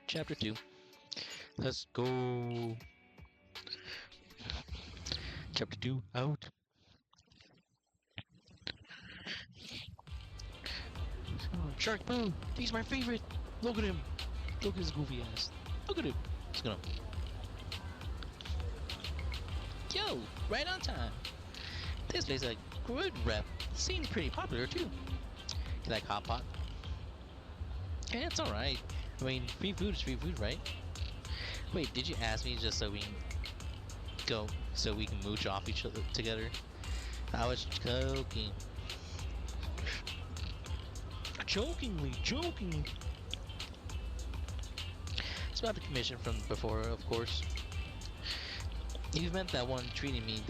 Chapter 2. Let's go. Chapter 2 out. Shark Boo! He's my favorite! Look at him! Look at his goofy ass. Look at him! Let's go. Yo! Right on time! This place is a good rep. Seems pretty popular too. You like Hot Pot? Yeah, it's alright. I mean, free food is free food, right? Wait, did you ask me just so we can go, so we can mooch off each other together? I was joking. Joking. It's about the commission from before, of course. You've met the one treating me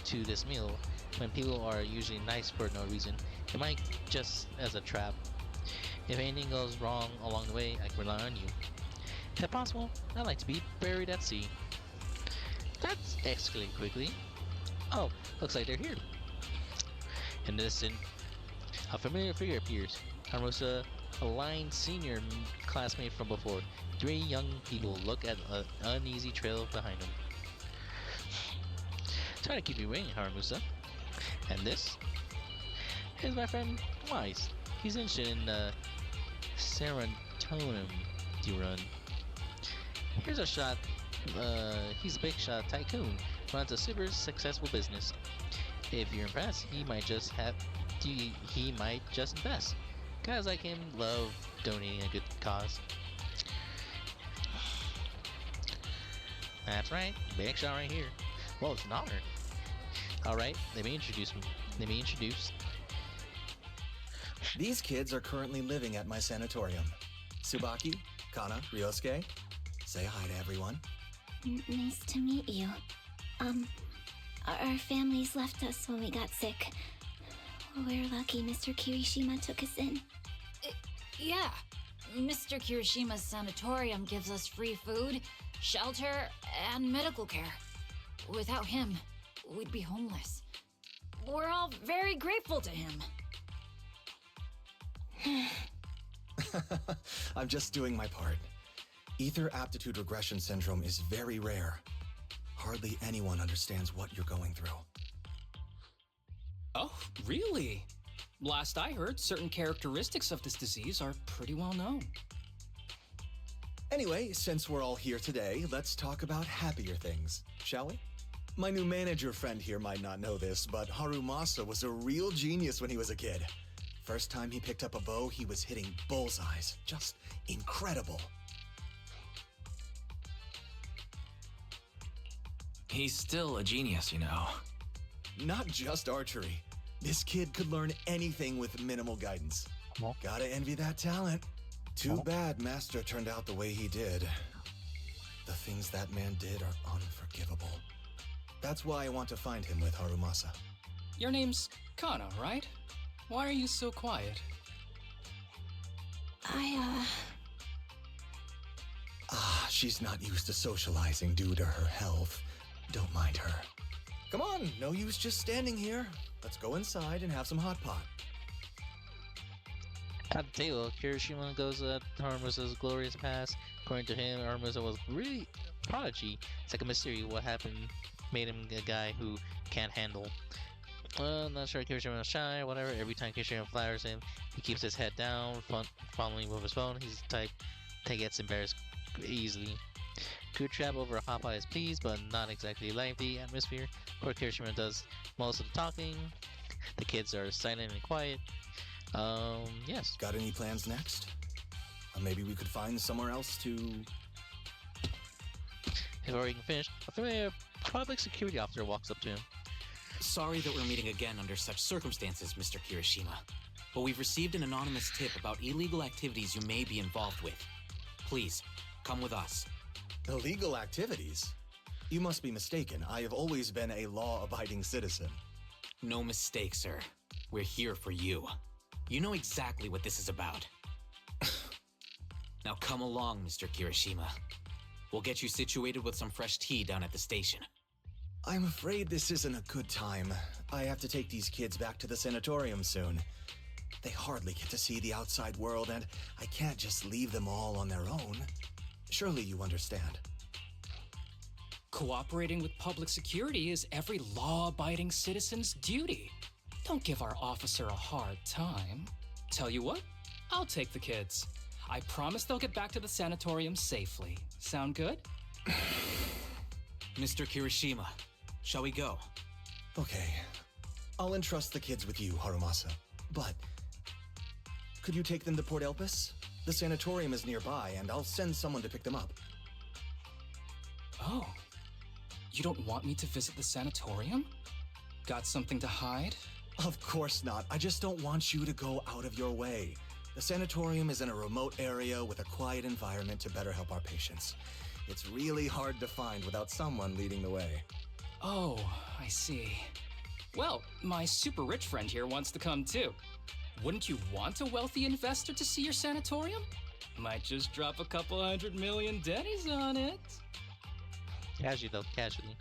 to this meal. When people are usually nice for no reason, it might just as a trap. If anything goes wrong along the way, I can rely on you. If possible, I'd like to be buried at sea. That's escalating quickly. Oh, looks like they're here. In the distance, a familiar figure appears. Harumasa, a line senior classmate from before. Three young people look at an uneasy trail behind them. Try to keep you waiting, Harumasa. And this is my friend Wise. He's interested in serotonin you run. Here's a shot. He's a big shot tycoon. Runs a super successful business. If you're impressed, he might just invest. Guys like him love donating a good cause. That's right, big shot right here. Well, it's an honor. Alright, let me introduce. These kids are currently living at my sanatorium. Tsubaki, Kana, Ryosuke, say hi to everyone. Nice to meet you. Our families left us when we got sick. We're lucky Mr. Kirishima took us in. Yeah. Mr. Kirishima's sanatorium gives us free food, shelter, and medical care. Without him, we'd be homeless. We're all very grateful to him. I'm just doing my part. Ether aptitude regression syndrome is very rare. Hardly anyone understands what you're going through. Oh, really? Last I heard, certain characteristics of this disease are pretty well known. Anyway, since we're all here today, let's talk about happier things, shall we? My new manager friend here might not know this, but Harumasa was a real genius when he was a kid. First time he picked up a bow, he was hitting bullseyes. Just incredible. He's still a genius, you know. Not just archery. This kid could learn anything with minimal guidance. Gotta envy that talent. Too bad Master turned out the way he did. The things that man did are unforgivable. That's why I want to find him with Harumasa. Your name's Kana, right? Why are you so quiet? She's not used to socializing due to her health. Don't mind her. Come on, no use just standing here. Let's go inside and have some hot pot. At the table, Kirishima goes at Harumasa's glorious past. According to him, Harumasa was really a prodigy. It's like a mystery what happened made him a guy who can't handle. Well, I'm not sure Kirishima was shy or whatever. Every time Kirishima flatters him, he keeps his head down, following with his phone. He's the type that gets embarrassed easily. Could travel over a hot pot is pleased, but not exactly like the atmosphere. Poor Kirishima does most of the talking. The kids are silent and quiet. Yes. Got any plans next? Maybe we could find somewhere else to... Before he can finish, a familiar public security officer walks up to him. Sorry that we're meeting again under such circumstances, Mr. Kirishima. But we've received an anonymous tip about illegal activities you may be involved with. Please, come with us. Illegal activities? You must be mistaken. I have always been a law-abiding citizen. No mistake, sir. We're here for you. You know exactly what this is about. Now come along, Mr. Kirishima. We'll get you situated with some fresh tea down at the station. I'm afraid this isn't a good time. I have to take these kids back to the sanatorium soon. They hardly get to see the outside world, and I can't just leave them all on their own. Surely you understand. Cooperating with public security is every law-abiding citizen's duty. Don't give our officer a hard time. Tell you what, I'll take the kids. I promise they'll get back to the sanatorium safely. Sound good? Mr. Kirishima, shall we go? Okay. I'll entrust the kids with you, Harumasa. But could you take them to Port Elpis? The sanatorium is nearby, and I'll send someone to pick them up. Oh. You don't want me to visit the sanatorium? Got something to hide? Of course not. I just don't want you to go out of your way. The sanatorium is in a remote area with a quiet environment to better help our patients. It's really hard to find without someone leading the way. Oh, I see. Well, my super rich friend here wants to come too. Wouldn't you want a wealthy investor to see your sanatorium? Might just drop a couple $100 million dennies on it. Casually, though, casually.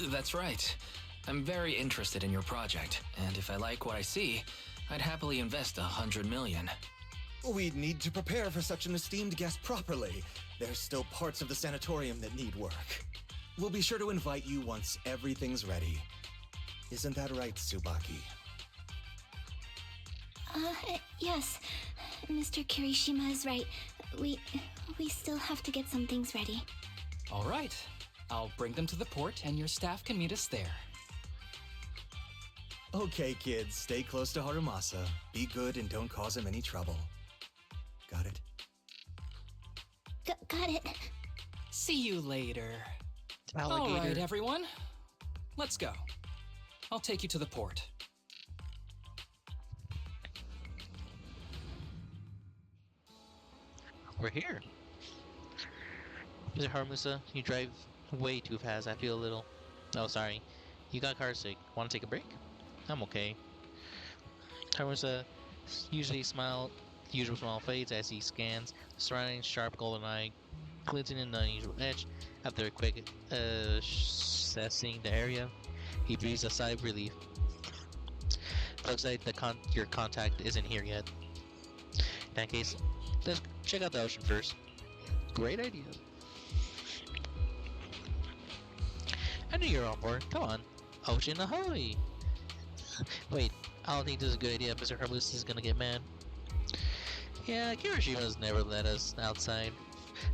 That's right. I'm very interested in your project, and if I like what I see, I'd happily invest $100 million. We'd need to prepare for such an esteemed guest properly. There's still parts of the sanatorium that need work. We'll be sure to invite you once everything's ready. Isn't that right, Tsubaki? Yes. Mr. Kirishima is right. We still have to get some things ready. All right. I'll bring them to the port and your staff can meet us there. Okay, kids, stay close to Harumasa. Be good and don't cause him any trouble. Got it? Got it. See you later. Alligator. All right, everyone. Let's go. I'll take you to the port. We're here. Mr. Harumusa, you drive way too fast. I feel a little... Oh, sorry. You got car sick. Want to take a break? I'm okay. Harumusa usually usual smile fades as he scans the surrounding sharp golden eye, glinting in the unusual edge. After a quick assessing the area, he breathes a sigh of relief. Looks like your contact isn't here yet. In that case, let's check out the ocean first. Great idea. I knew you were on board. Come on. Ocean ahoy! Wait, I don't think this is a good idea. Mr. Harmless is gonna get mad. Yeah, Kirishima's never let us outside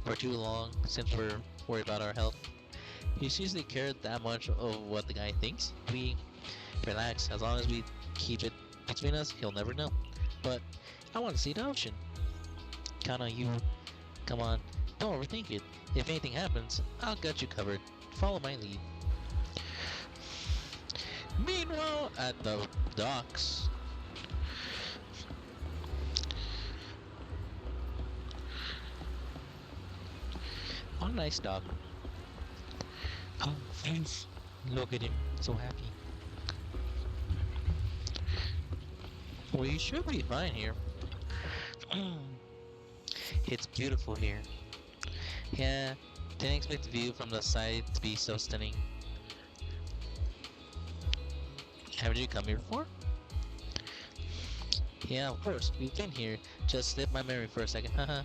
for too long since we're worried about our health. He's usually cared that much of what the guy thinks. We relax. As long as we keep it between us, he'll never know. But I want to see the ocean. Kana, you... Come on, don't overthink it. If anything happens, I'll get you covered. Follow my lead. Meanwhile, at the docks. Oh, nice dock. Oh, thanks. Look at him, so happy. We should be fine here. It's beautiful here. Yeah, didn't expect the view from the side to be so stunning. Haven't you come here before? Yeah, of course, we've been here. Just slipped my memory for a second, haha.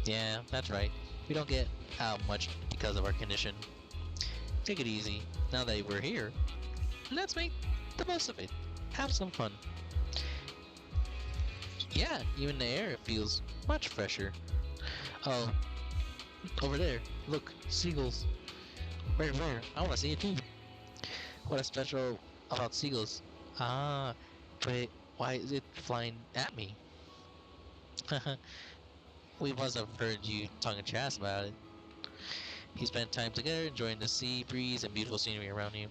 Yeah, that's right. We don't get out much because of our condition. Take it easy. Now that we're here, let's make the most of it. Have some fun. Yeah, even the air feels much fresher. Oh, over there. Look, seagulls. Where? I want to see it too. What is special about seagulls? Ah, but why is it flying at me? We must have heard you talking trash about it. You spent time together, enjoying the sea breeze and beautiful scenery around you.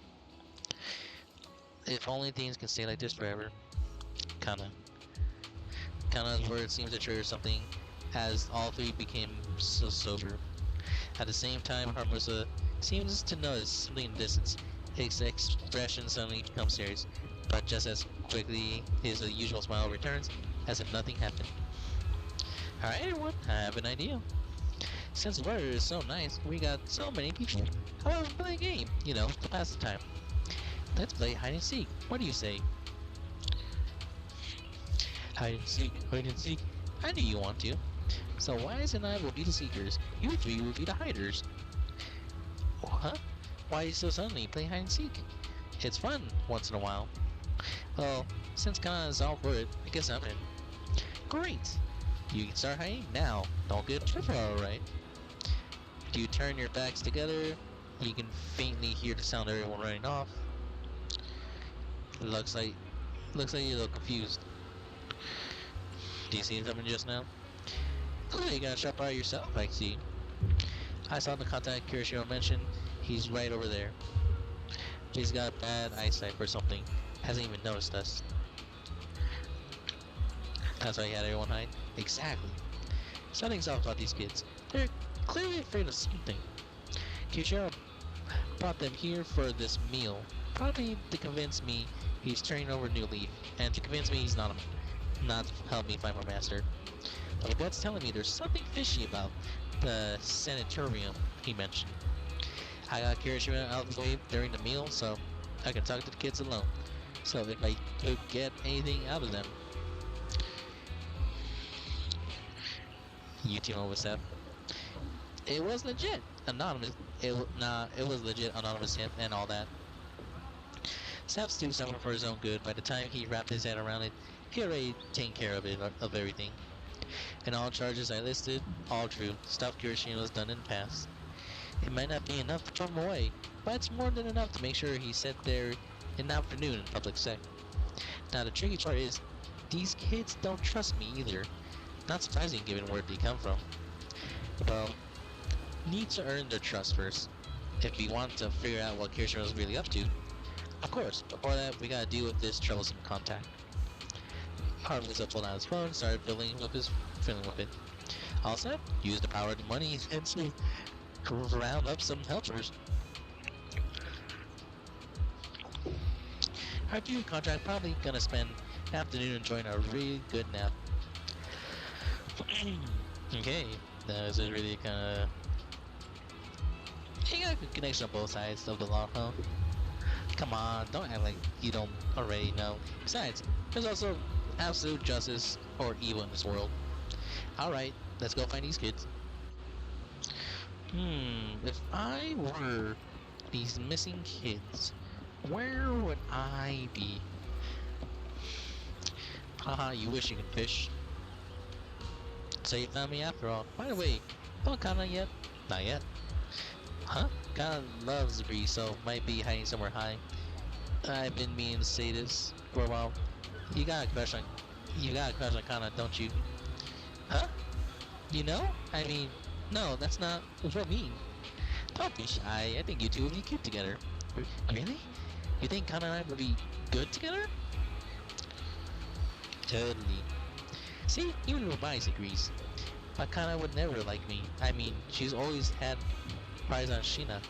If only things can stay like this forever. Kana's words seemed to trigger something as all three became so sober. At the same time, Harmusa seems to notice something in the distance. His expression suddenly becomes serious, but just as quickly his usual smile returns, as if nothing happened. Alright everyone, I have an idea. Since the weather is so nice, we got so many people. How about we play a game, to pass the time? Let's play hide and seek. What do you say? hide and seek. I knew you want to. So why isn't I will be the seekers? You three will be the hiders. Huh? Why so suddenly play hide and seek? It's fun once in a while. Well, since Kana's all for it, I guess I'm in. Great! You can start hiding now. Don't get tripped, alright? Do you turn your backs together? You can faintly hear the sound of everyone running off. Looks like you're a little confused. Do you see something just now? Oh, you got shot by yourself, I see. I saw the contact Kirishima mentioned. He's right over there. He's got bad eyesight or something. Hasn't even noticed us. That's why he had everyone hide? Exactly. Something's off about these kids. They're clearly afraid of something. Kirishima brought them here for this meal. Probably to convince me he's turning over a new leaf. And to convince me he's not to help me find my master. But God's telling me there's something fishy about the sanatorium he mentioned. I got Kirishima out of the way during the meal, so I can talk to the kids alone. So if I could get anything out of them. You team up with Seth. It was legit anonymous. It was legit anonymous tip and all that. Seth's doing something for his own good. By the time he wrapped his head around it, he already taken care of everything. And all charges I listed, all true. Stuff Kirishima was done in the past. It might not be enough to throw him away, but it's more than enough to make sure he sat there in the afternoon in public sec. Now the tricky part is, these kids don't trust me either. Not surprising given where they come from. Well, need to earn their trust first, if we want to figure out what Kirishima was really up to. Of course, before that we gotta deal with this troublesome contact. Harumasa pulled out his phone and started fiddling with it. All set, use the power of the money and to round up some helpers. Our new contract probably gonna spend an afternoon enjoying a really good nap. Okay, that is really kinda... You got a good connection on both sides of the law, huh? Come on, don't act like you don't already know. Besides, there's also absolute justice or evil in this world. Alright, let's go find these kids. If I were these missing kids, where would I be? Haha, you wish you could fish. So you found me after all. By the way, don't Kana yet? Not yet. Huh? Kana loves the breeze, so might be hiding somewhere high. I've been meaning to say this for a while. You got a crush on Kana, don't you? Huh? You know? I mean, no, that's not what I mean. Don't be shy. I think you two would be cute together. Really? You think Kana and I would be good together? Totally. See, even Rubai agrees. But Kana would never like me. I mean, she's always had prize on Shina.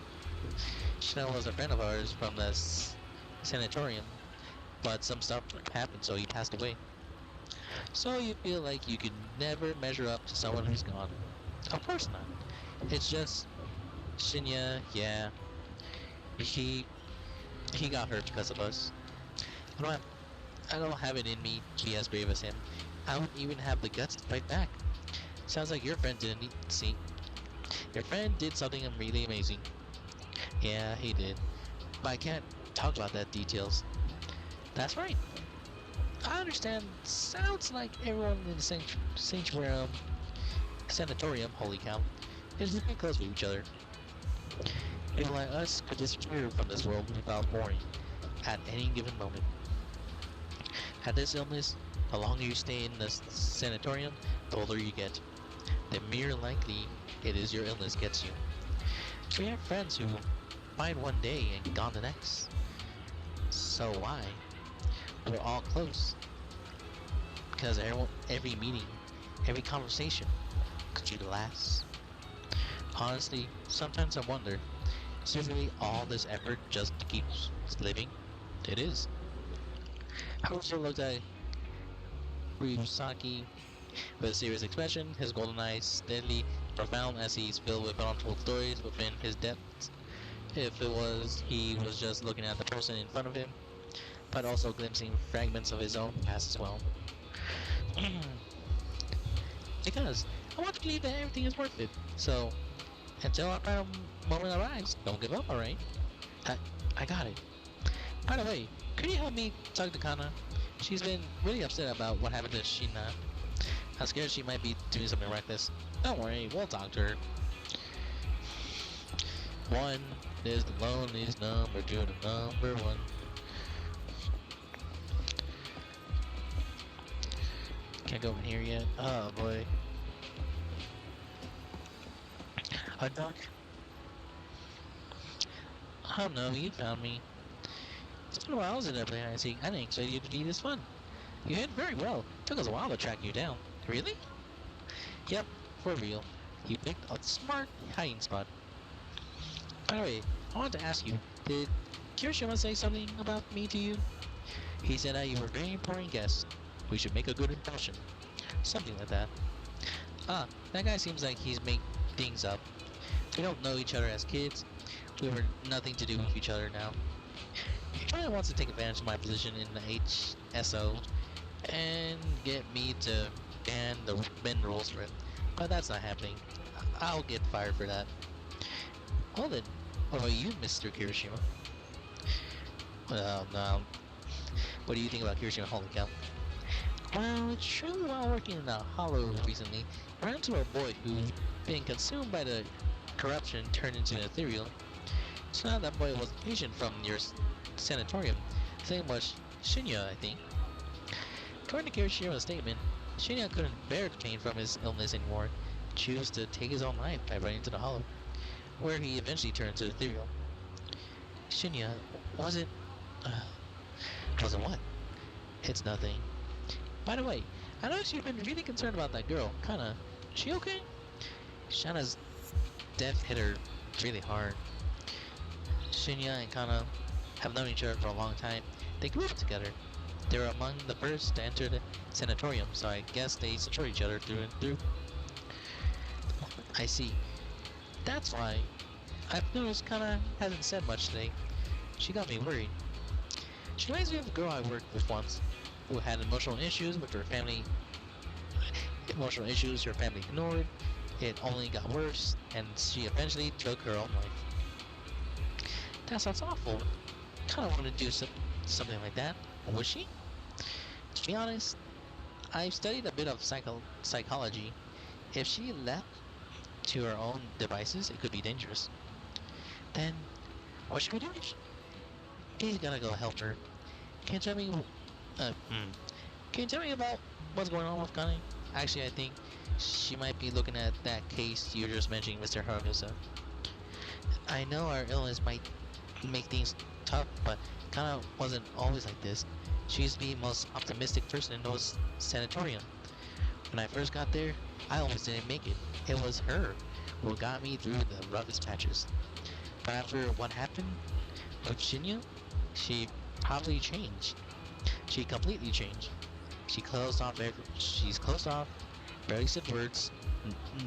Shina was a friend of ours from the sanatorium. But some stuff happened, so he passed away. So you feel like you could never measure up to someone who's gone. Of course not. It's just Shinya, yeah. He got hurt because of us. I don't have it in me to be as brave as him. I don't even have the guts to fight back. Sounds like your friend didn't see. Your friend did something really amazing. Yeah, he did. But I can't talk about that details. That's right. I understand. Sounds like everyone in the sanatorium, holy cow, is looking close with each other. People like us could disappear from this world without warning, at any given moment. Had this illness, the longer you stay in the sanatorium, the older you get. The more likely it is your illness gets you. We have friends who fine one day and gone the next. So why? We're all close. Because every meeting, every conversation could be the last. Honestly, sometimes I wonder, is there really all this effort just to keep living? It is. Haruso looked at Ryusaki with a serious expression, his golden eyes steadily profound as he's filled with untold stories within his depths. If it was, he was just looking at the person in front of him, but also glimpsing fragments of his own past as well. Because I want to believe that everything is worth it. So, until our final moment arrives, don't give up, alright? I, I got it. By the way, could you help me talk to Kana? She's been really upset about what happened to Shina. I'm scared she might be doing something reckless. Don't worry, we'll talk to her. One is the loneliest number, two the number one. Can't go in here yet. Oh boy. A duck? Oh no, you found me. It's been a while since I played hide and seek. I didn't expect you to be this fun. You hid very well. Took us a while to track you down. Really? Yep, for real. You picked a smart hiding spot. By the way, I wanted to ask you, did Kirishima say something about me to you? He said that you were a very important guest. We should make a good impression. Something like that. Ah, that guy seems like he's made things up. We don't know each other as kids. We have nothing to do with each other now. He probably wants to take advantage of my position in the HSO and get me to bend the rules for it. But that's not happening. I'll get fired for that. Well then, what about you, Mr. Kirishima? Well, no. What do you think about Kirishima? Holy cow. Well, it's true while working in a hollow recently, I ran into a boy who, being consumed by the corruption, turned into an ethereal. So now that boy was a patient from your sanatorium. His name was Shinya, I think. According to Kirishima's statement, Shinya couldn't bear the pain from his illness anymore, chose to take his own life by running into the hollow, where he eventually turned to ethereal. Shinya, was it... wasn't what? It's nothing. By the way, I noticed you've been really concerned about that girl, Kana. She okay? Shana's death hit her really hard. Shinya and Kana have known each other for a long time. They grew up together. They were among the first to enter the sanatorium, so I guess they support each other through and through. I see. That's why. I've noticed Kana hasn't said much today. She got me worried. She reminds me of a girl I worked with once, who had emotional issues with her family. Her family ignored. It only got worse, and she eventually took her own life. That sounds awful. Kinda want to do something like that. Would she? To be honest, I've studied a bit of psychology. If she left to her own devices, it could be dangerous. Then, what should we do? He's gonna go help her. Can you tell me, can you tell me about what's going on with Connie? Actually, I think she might be looking at that case you were just mentioning, Mr. Harusa. I know our illness might make things tough, but Kana wasn't always like this. She used to be the most optimistic person in those sanatorium. When I first got there, I almost didn't make it. It was her who got me through the roughest patches. But after what happened with Shinya, she probably changed. She completely changed. She's closed off, barely said words,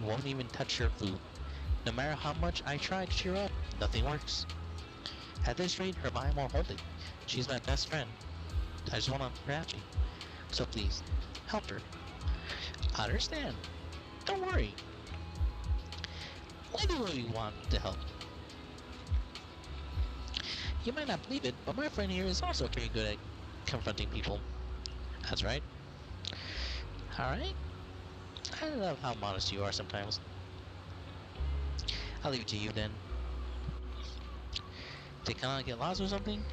won't even touch her food. No matter how much I try to cheer up, nothing works. At this rate, her mind won't hold it. She's my best friend. I just want her happy. So please, help her. I understand. Don't worry. I do really want to help. You might not believe it, but my friend here is also pretty good at confronting people. That's right. Alright? I love how modest you are sometimes. I'll leave it to you then. Did Kana get lost or something?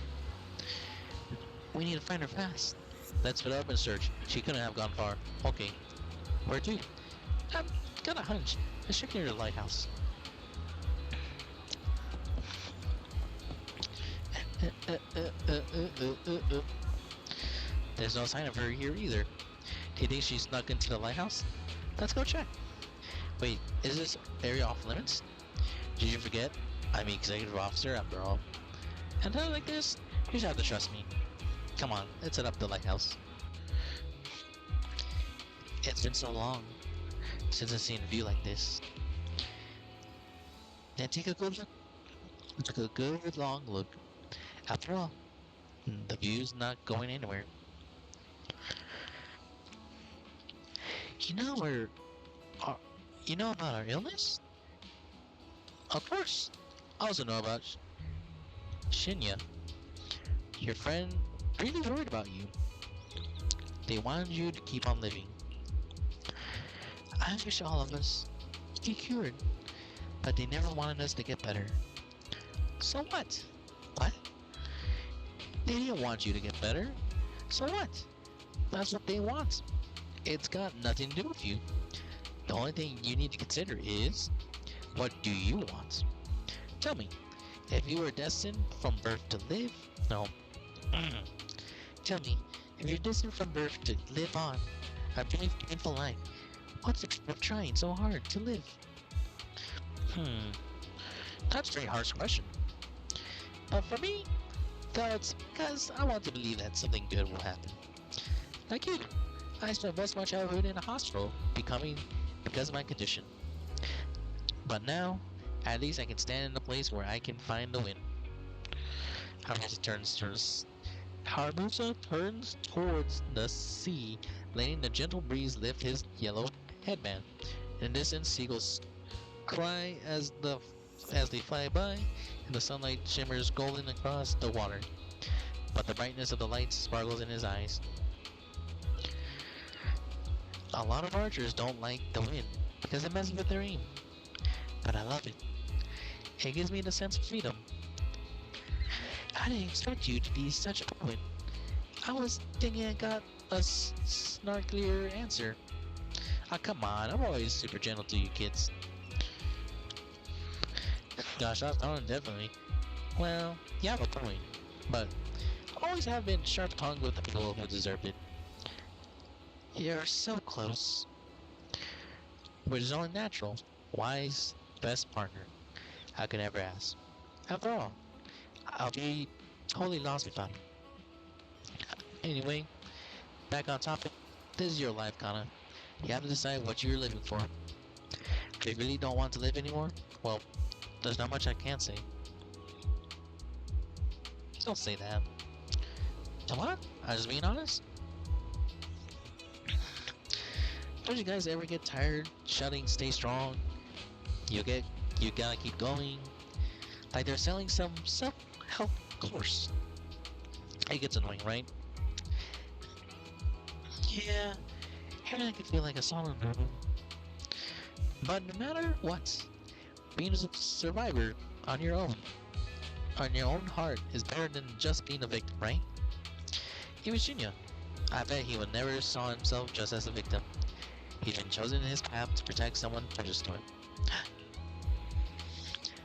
We need to find her fast. Let's split up and search. She couldn't have gone far. Okay. Where to? I've got a hunch. Let's check near the lighthouse. There's no sign of her here either. Do you think she snuck into the lighthouse? Let's go check. Wait, is this area off limits? Did you forget? I'm the executive officer after all. And times like this, you just have to trust me. Come on, let's set up the lighthouse. It's been so long since I've seen a view like this. Then take a good look. Take a good long look. After all, the view's not going anywhere. You know where, uh, you know about our illness? Of course. I also know about Shinya. Your friend really worried about you. They wanted you to keep on living. I wish all of us could be cured, but they never wanted us to get better. So what? What? They didn't want you to get better. So what? That's what they want. It's got nothing to do with you. The only thing you need to consider is, what do you want? Tell me, if you were destined from birth to live, no. Tell me, if you're destined from birth to live on a very painful life, what's the point of trying so hard to live? That's a very harsh question. But for me, that's because I want to believe that something good will happen. Like you, I spent most of my childhood in a hospital because of my condition. But now, at least I can stand in a place where I can find the wind. Harusa turns towards the sea, letting the gentle breeze lift his yellow headband. In the distance, seagulls cry as they fly by, and the sunlight shimmers golden across the water. But the brightness of the lights sparkles in his eyes. A lot of archers don't like the wind because it messes with their aim. But I love it. It gives me the sense of freedom. I didn't expect you to be such a poet. I was thinking I got a snarklier answer. Ah, come on, I'm always super gentle to you kids. Gosh, definitely. Well, you have a point, but I always have been sharp-tongued with the people who deserved it. You're so close. Which is only natural. Wise, best partner I could ever ask. After all, I'll be totally lost without him. Anyway, back on topic. This is your life, Kana. You have to decide what you're living for. If you really don't want to live anymore, well, there's not much I can say. Don't say that. What? I was being honest? Don't you guys ever get tired shouting stay strong? You gotta keep going. Like they're selling some self-help course. It gets annoying, right? Yeah, here I can feel like a solid noodle. But no matter what, being a survivor on your own heart is better than just being a victim, right? Even Shinya, I bet he would never saw himself just as a victim. He'd been chosen in his path to protect someone precious to him.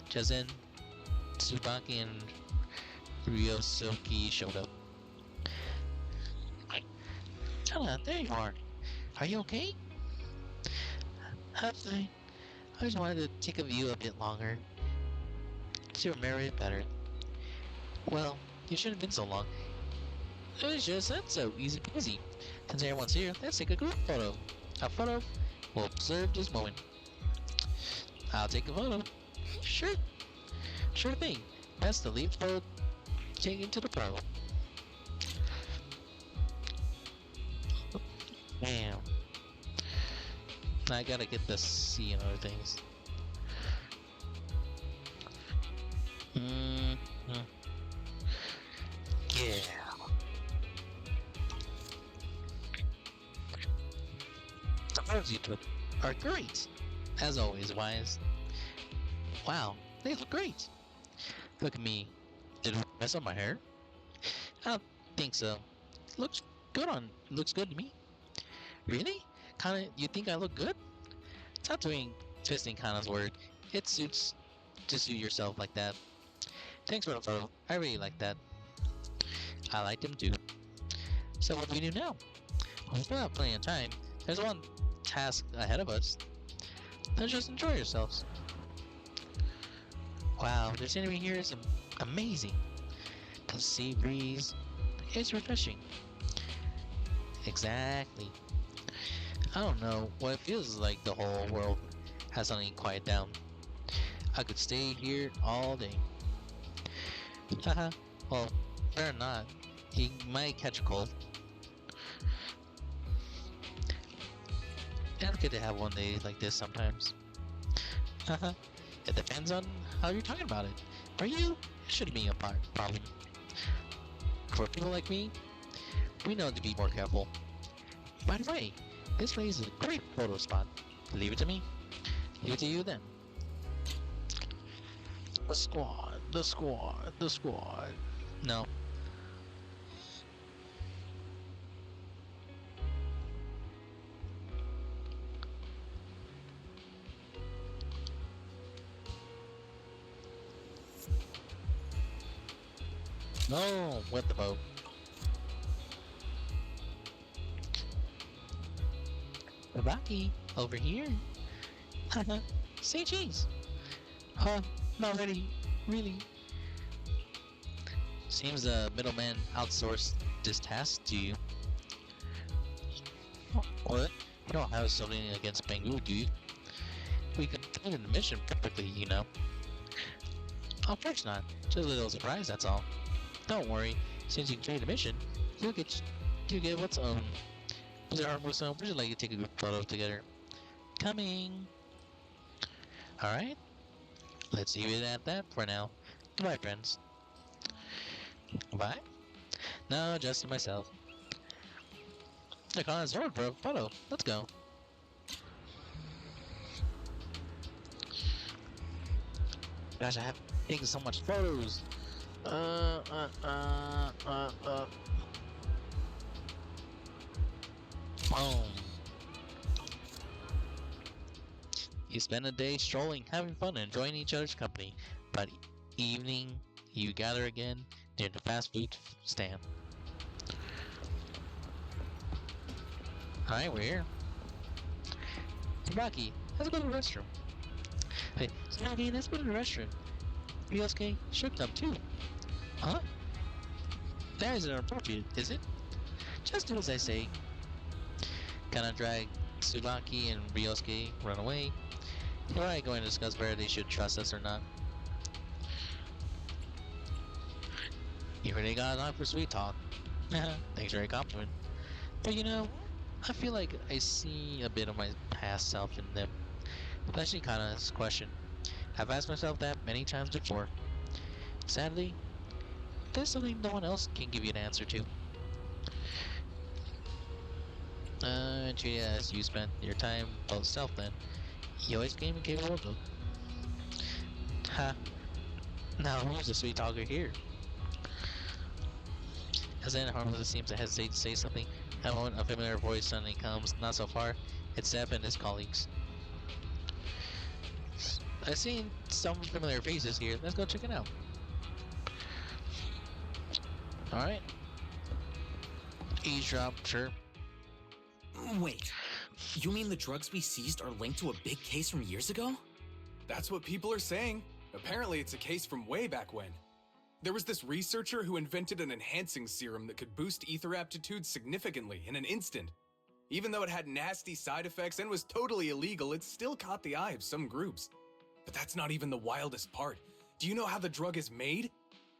Just then, Tsubaki and Ryosuke showed up. Tana, there you are. Are you okay? I'm fine. I just wanted to take a view a bit longer. To remember it better. Well, you shouldn't have been so long. It was just that so easy peasy. Since everyone's here, let's take a group photo. A photo will observe this moment. I'll take a photo. Sure. Sure thing. Best to leave photo taken to the pro. Damn. I gotta get the C and other things. Yeah. The photos you took are great. As always, Wise. Wow, they look great. Look at me. Did I mess up my hair? I don't think so. Looks good to me. Really? Kinda, you think I look good? Stop twisting Kana's word. It suits to suit yourself like that. Thanks for the photo. I really like that. I liked him too. So what do we do now? Well, we still have plenty of time. There's one task ahead of us. Let's just enjoy yourselves. Wow, the scenery here is amazing. The sea breeze, it's refreshing. Exactly. I don't know what it feels like the whole world has suddenly quieted down. I could stay here all day. Haha, well, better not. He might catch a cold. It's good to have one day like this sometimes. Haha. It depends on how you're talking about it. For you, it shouldn't be a problem. For people like me, we know to be more careful. By the way, this place is a great photo spot. Leave it to me. Leave it to you then. The squad, the squad, the squad. No. No, with the boat. Rocky, over here. Haha, say cheese. Huh, not ready, really. Seems the middleman outsourced this task to you. What? You don't have something against Bangu, do you? We completed the mission perfectly, you know. Of course not. Just a little surprise, that's all. Don't worry. Since you completed the mission, you'll get what's Mr. Harumasa, would you like to take a group photo together? Coming. Alright. Let's leave it at that for now. Goodbye, friends. Goodbye? No, just myself. The con is road for a photo. Let's go. Gosh, I have taken so much photos. Boom. You spend a day strolling, having fun, and enjoying each other's company. But evening, you gather again near the fast food stand. Alright, we're here. Rocky, let's go to the restroom. Hey, Rocky, let's go to the restroom. Ryosuke, shook them too. Huh? That isn't appropriate, is it? Just do as I say. Kinda drag Tsubaki and Ryosuke run away. We're already going to discuss whether they should trust us or not. You really got on for sweet talk. Thanks for your compliment. But you know, I feel like I see a bit of my past self in them. Especially Kana's question. I've asked myself that many times before. Sadly, there's something no one else can give you an answer to. Yes, you spent your time both self then. You always became capable of it. Ha. Now who's the sweet talker here? As then Harmless seems to hesitate to say something, at a moment a familiar voice suddenly comes, not so far, it's Zeb and his colleagues. I've seen some familiar faces here, let's go check it out. Alright. Eavesdrop, sure. Wait, you mean the drugs we seized are linked to a big case from years ago? That's what people are saying. Apparently it's a case from way back when. There was this researcher who invented an enhancing serum that could boost ether aptitude significantly in an instant. Even though it had nasty side effects and was totally illegal, it still caught the eye of some groups. But that's not even the wildest part. Do you know how the drug is made?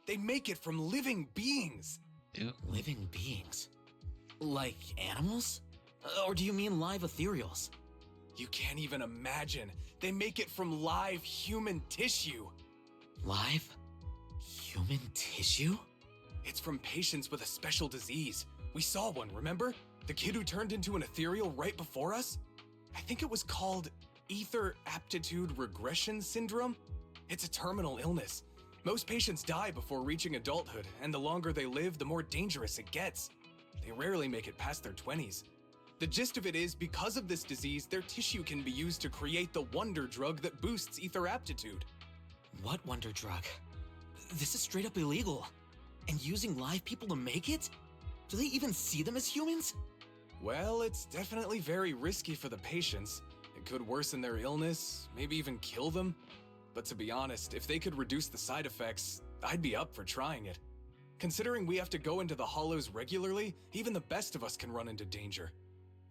They make it from living beings. Ew. Living beings? Like animals? Or do you mean live ethereals? You can't even imagine. They make it from live human tissue. Live? Human tissue? It's from patients with a special disease. We saw one, remember? The kid who turned into an ethereal right before us? I think it was called Ether Aptitude Regression Syndrome. It's a terminal illness. Most patients die before reaching adulthood, and the longer they live, the more dangerous it gets. They rarely make it past their 20s. The gist of it is, because of this disease, their tissue can be used to create the wonder drug that boosts ether aptitude. What wonder drug? This is straight up illegal. And using live people to make it? Do they even see them as humans? Well, it's definitely very risky for the patients. It could worsen their illness, maybe even kill them. But to be honest, if they could reduce the side effects, I'd be up for trying it. Considering we have to go into the hollows regularly, even the best of us can run into danger.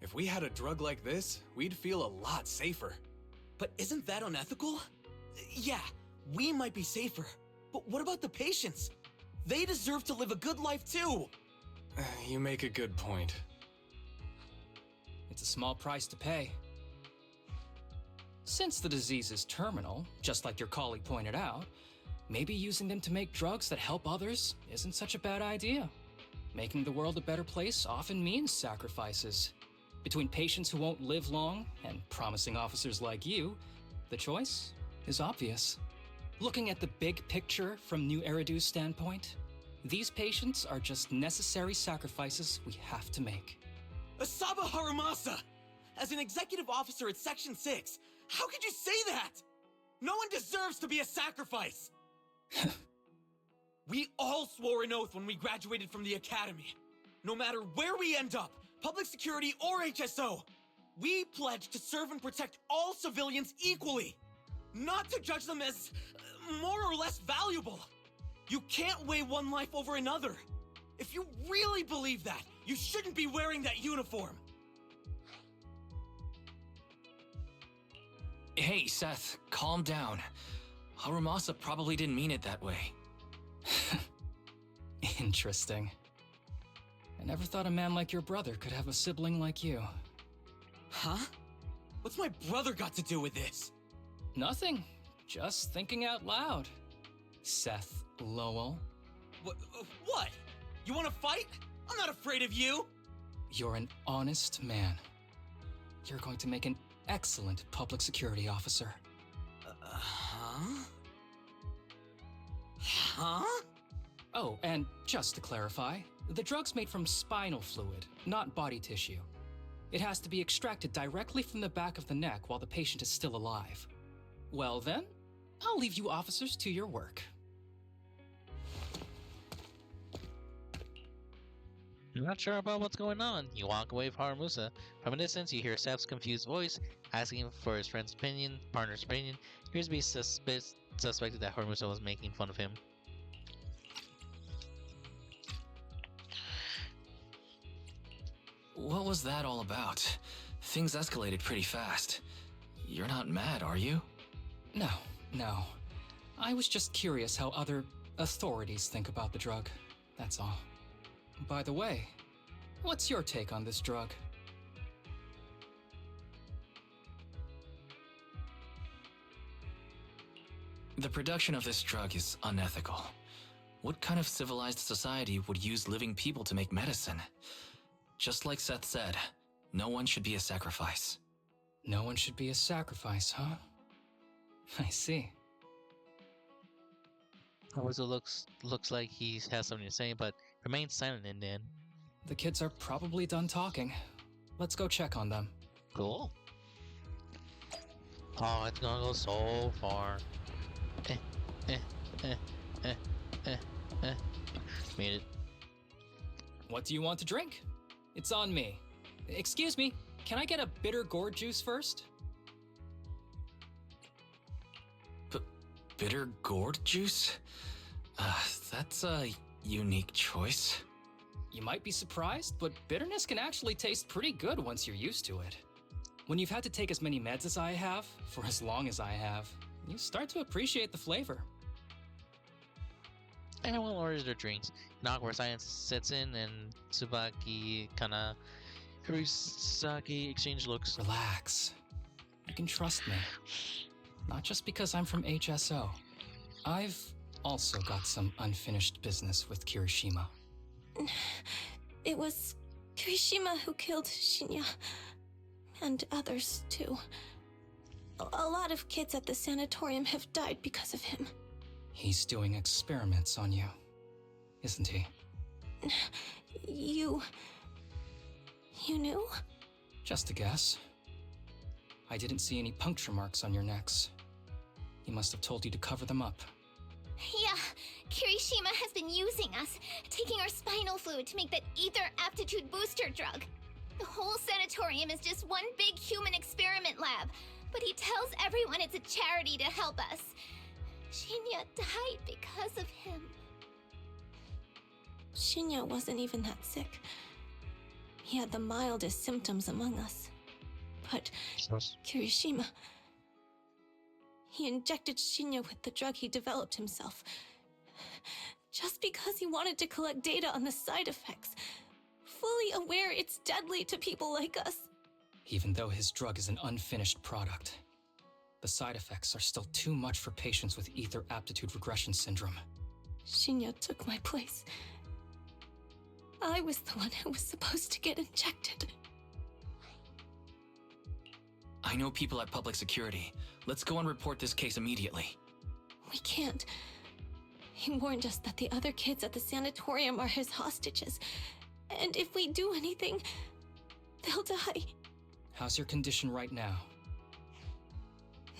If we had a drug like this, we'd feel a lot safer. But isn't that unethical? Yeah, we might be safer, but what about the patients? They deserve to live a good life too! You make a good point. It's a small price to pay. Since the disease is terminal, just like your colleague pointed out, maybe using them to make drugs that help others isn't such a bad idea. Making the world a better place often means sacrifices. Between patients who won't live long and promising officers like you, the choice is obvious. Looking at the big picture from New Eridu's standpoint, these patients are just necessary sacrifices we have to make. Asaba Harumasa! As an executive officer at Section 6, how could you say that? No one deserves to be a sacrifice! We all swore an oath when we graduated from the academy. No matter where we end up, public security or HSO, we pledge to serve and protect all civilians equally, not to judge them as more or less valuable. You can't weigh one life over another. If you really believe that, you shouldn't be wearing that uniform. Hey, Seth, calm down. Harumasa probably didn't mean it that way. Interesting. I never thought a man like your brother could have a sibling like you. Huh? What's my brother got to do with this? Nothing. Just thinking out loud. Seth Lowell. What? You want to fight? I'm not afraid of you! You're an honest man. You're going to make an excellent public security officer. Huh? Huh? Oh, and just to clarify, the drug's made from spinal fluid, not body tissue. It has to be extracted directly from the back of the neck while the patient is still alive. Well then, I'll leave you officers to your work. I'm not sure about what's going on. You walk away from Harumusa. From a distance, you hear Seth's confused voice, asking for his friend's opinion, partner's opinion. He appears to be suspected that Harumusa was making fun of him. What was that all about? Things escalated pretty fast. You're not mad, are you? No. I was just curious how other authorities think about the drug. That's all. By the way, what's your take on this drug? The production of this drug is unethical. What kind of civilized society would use living people to make medicine? Just like Seth said, no one should be a sacrifice. No one should be a sacrifice, huh? I see. Harusa looks like he has something to say, but remains silent in the end. The kids are probably done talking. Let's go check on them. Cool. Oh, it's gonna go so far. Made it. What do you want to drink? It's on me. Excuse me, can I get a bitter gourd juice first? Bitter gourd juice? That's a unique choice. You might be surprised, but bitterness can actually taste pretty good once you're used to it. When you've had to take as many meds as I have, for as long as I have, you start to appreciate the flavor. Everyone orders their drinks. An awkward silence sets in, and Tsubaki kana Kurosaki exchange looks. Relax. You can trust me. Not just because I'm from HSO. I've also got some unfinished business with Kirishima. It was Kirishima who killed Shinya. And others, too. A lot of kids at the sanatorium have died because of him. He's doing experiments on you, isn't he? You knew? Just a guess. I didn't see any puncture marks on your necks. He must have told you to cover them up. Yeah, Kirishima has been using us, taking our spinal fluid to make that ether aptitude booster drug. The whole sanatorium is just one big human experiment lab, but he tells everyone it's a charity to help us. Shinya died because of him. Shinya wasn't even that sick. He had the mildest symptoms among us. But Kirishima... He injected Shinya with the drug he developed himself. Just because he wanted to collect data on the side effects. Fully aware it's deadly to people like us. Even though his drug is an unfinished product. The side effects are still too much for patients with ether aptitude regression syndrome. Shinya took my place. I was the one who was supposed to get injected. I know people at public security. Let's go and report this case immediately. We can't. He warned us that the other kids at the sanatorium are his hostages. And if we do anything, they'll die. How's your condition right now?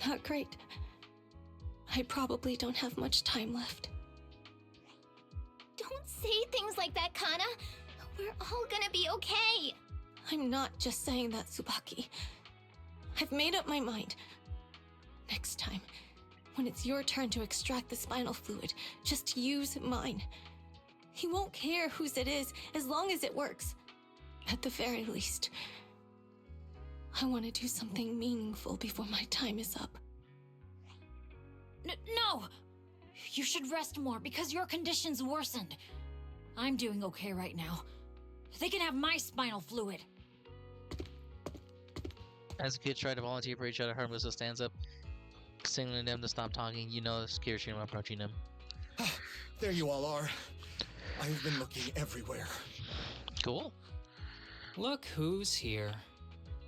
Not great. I probably don't have much time left. Don't say things like that, Kana. We're all gonna be okay. I'm not just saying that, Tsubaki. I've made up my mind. Next time, when it's your turn to extract the spinal fluid, just use mine. He won't care whose it is, as long as it works. At the very least, I want to do something meaningful before my time is up. No! You should rest more because your condition's worsened. I'm doing okay right now. They can have my spinal fluid. As the kids try to volunteer for each other, Harumasa stands up, signaling them to stop talking. You know it's Kirishima approaching them. There you all are. I've been looking everywhere. Cool. Look who's here.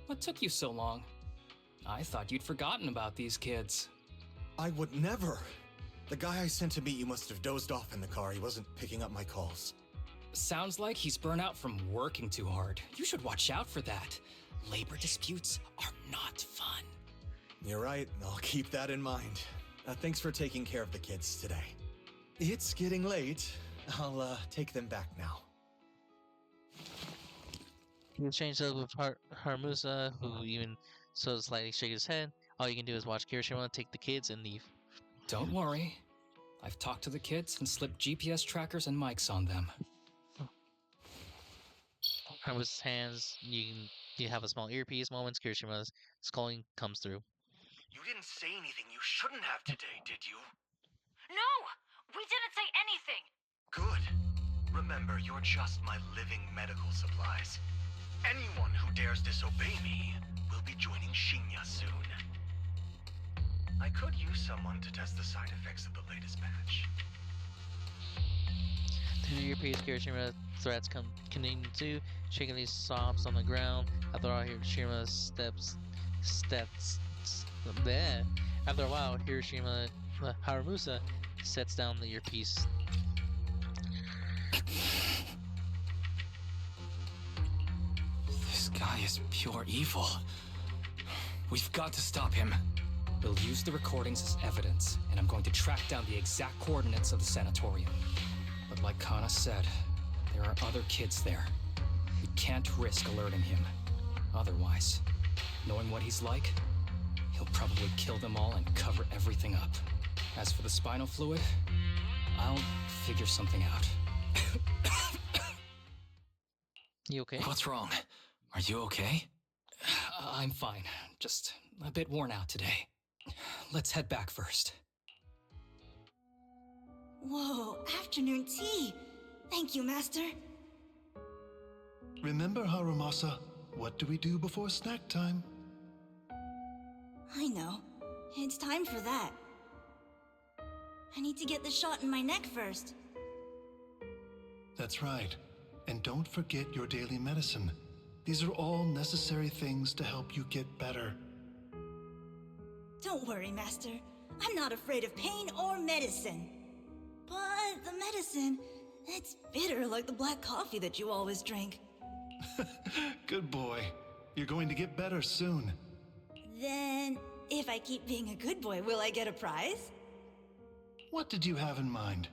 What took you so long? I thought you'd forgotten about these kids. I would never. The guy I sent to meet you must have dozed off in the car. He wasn't picking up my calls. Sounds like he's burnt out from working too hard. You should watch out for that. Labor disputes are not fun. You're right. I'll keep that in mind. Thanks for taking care of the kids today. It's getting late. I'll take them back now. You exchange those with Harumasa, who even so slightly shake his head. All you can do is watch Kirishima take the kids and leave. Don't worry. I've talked to the kids and slipped GPS trackers and mics on them. Harumasa's hands, you have a small earpiece. Moments Kirishima's scolding comes through. You didn't say anything you shouldn't have today, did you? No! We didn't say anything! Good. Remember, you're just my living medical supplies. Anyone who dares disobey me will be joining Shinya soon. I could use someone to test the side effects of the latest batch. Through the earpiece, Kirishima threats continue to, shaking these sobs on the ground. After all, Hiroshima's steps there. After a while, Harumasa sets down the earpiece. This guy is pure evil. We've got to stop him. We'll use the recordings as evidence, and I'm going to track down the exact coordinates of the sanatorium. But like Kana said, there are other kids there. We can't risk alerting him. Otherwise, knowing what he's like, he'll probably kill them all and cover everything up. As for the spinal fluid, I'll figure something out. You okay? What's wrong? Are you okay? I'm fine. Just a bit worn out today. Let's head back first. Whoa, afternoon tea. Thank you, Master. Remember, Harumasa, what do we do before snack time? I know. It's time for that. I need to get the shot in my neck first. That's right. And don't forget your daily medicine. These are all necessary things to help you get better. Don't worry, Master. I'm not afraid of pain or medicine. But the medicine, it's bitter like the black coffee that you always drink. Good boy. You're going to get better soon. Then, if I keep being a good boy, will I get a prize? What did you have in mind?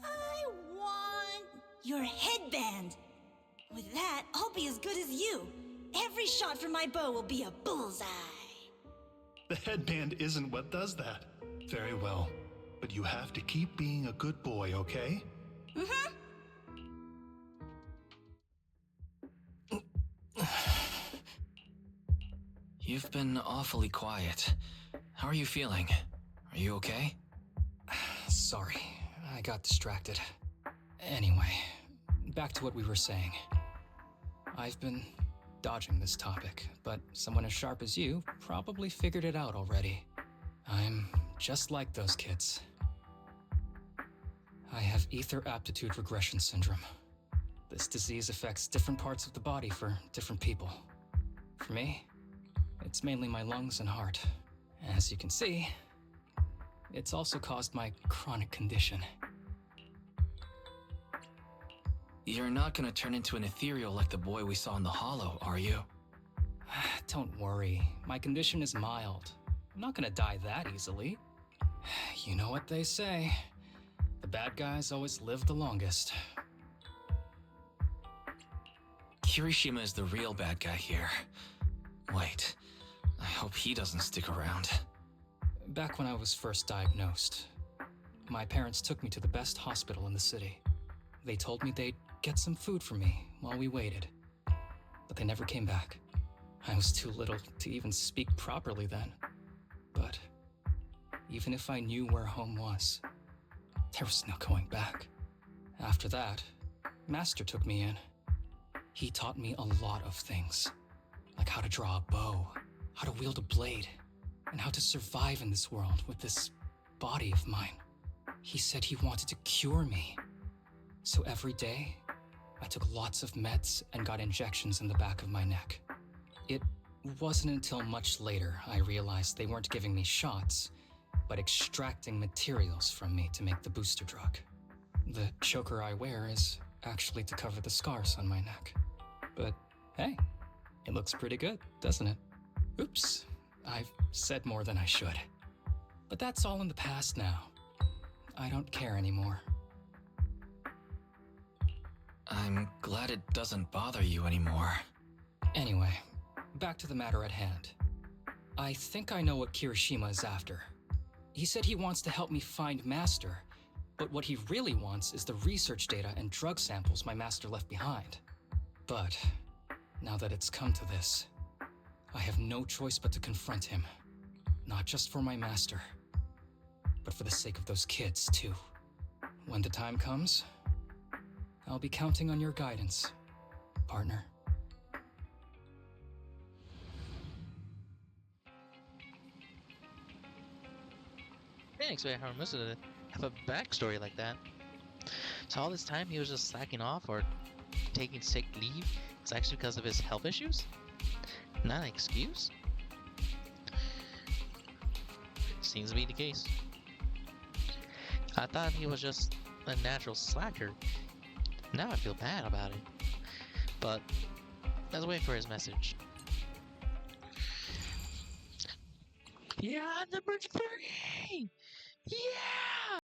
I want your headband. With that, I'll be as good as you. Every shot from my bow will be a bullseye. The headband isn't what does that. Very well. But you have to keep being a good boy, okay? Mm-hmm. You've been awfully quiet. How are you feeling? Are you okay? Sorry, I got distracted. Anyway, back to what we were saying. I've been dodging this topic, but someone as sharp as you probably figured it out already. I'm just like those kids. I have ether aptitude regression syndrome. This disease affects different parts of the body for different people. For me, it's mainly my lungs and heart. As you can see, it's also caused my chronic condition. You're not gonna turn into an ethereal like the boy we saw in the hollow, are you? Don't worry, my condition is mild. I'm not gonna die that easily. You know what they say. The bad guys always live the longest. Kirishima is the real bad guy here. Wait, I hope he doesn't stick around. Back when I was first diagnosed, my parents took me to the best hospital in the city. They told me they'd get some food for me while we waited, but they never came back. I was too little to even speak properly then. But even if I knew where home was, there was no going back. After that, Master took me in. He taught me a lot of things, like how to draw a bow, how to wield a blade, and how to survive in this world with this body of mine. He said he wanted to cure me. So every day, I took lots of meds and got injections in the back of my neck. It wasn't until much later I realized they weren't giving me shots, but extracting materials from me to make the booster drug. The choker I wear is actually to cover the scars on my neck. But hey, it looks pretty good, doesn't it? Oops, I've said more than I should. But that's all in the past now. I don't care anymore. I'm glad it doesn't bother you anymore. Anyway, back to the matter at hand. I think I know what Kirishima is after. He said he wants to help me find Master, but what he really wants is the research data and drug samples my master left behind. But now that it's come to this, I have no choice but to confront him. Not just for my master, but for the sake of those kids, too. When the time comes, I'll be counting on your guidance, partner. I didn't expect Harumasa to have a backstory like that. So all this time he was just slacking off or taking sick leave. It's actually because of his health issues? Not an excuse? Seems to be the case. I thought he was just a natural slacker. Now I feel bad about it. But let's wait for his message. Yeah, number 3! Yeah!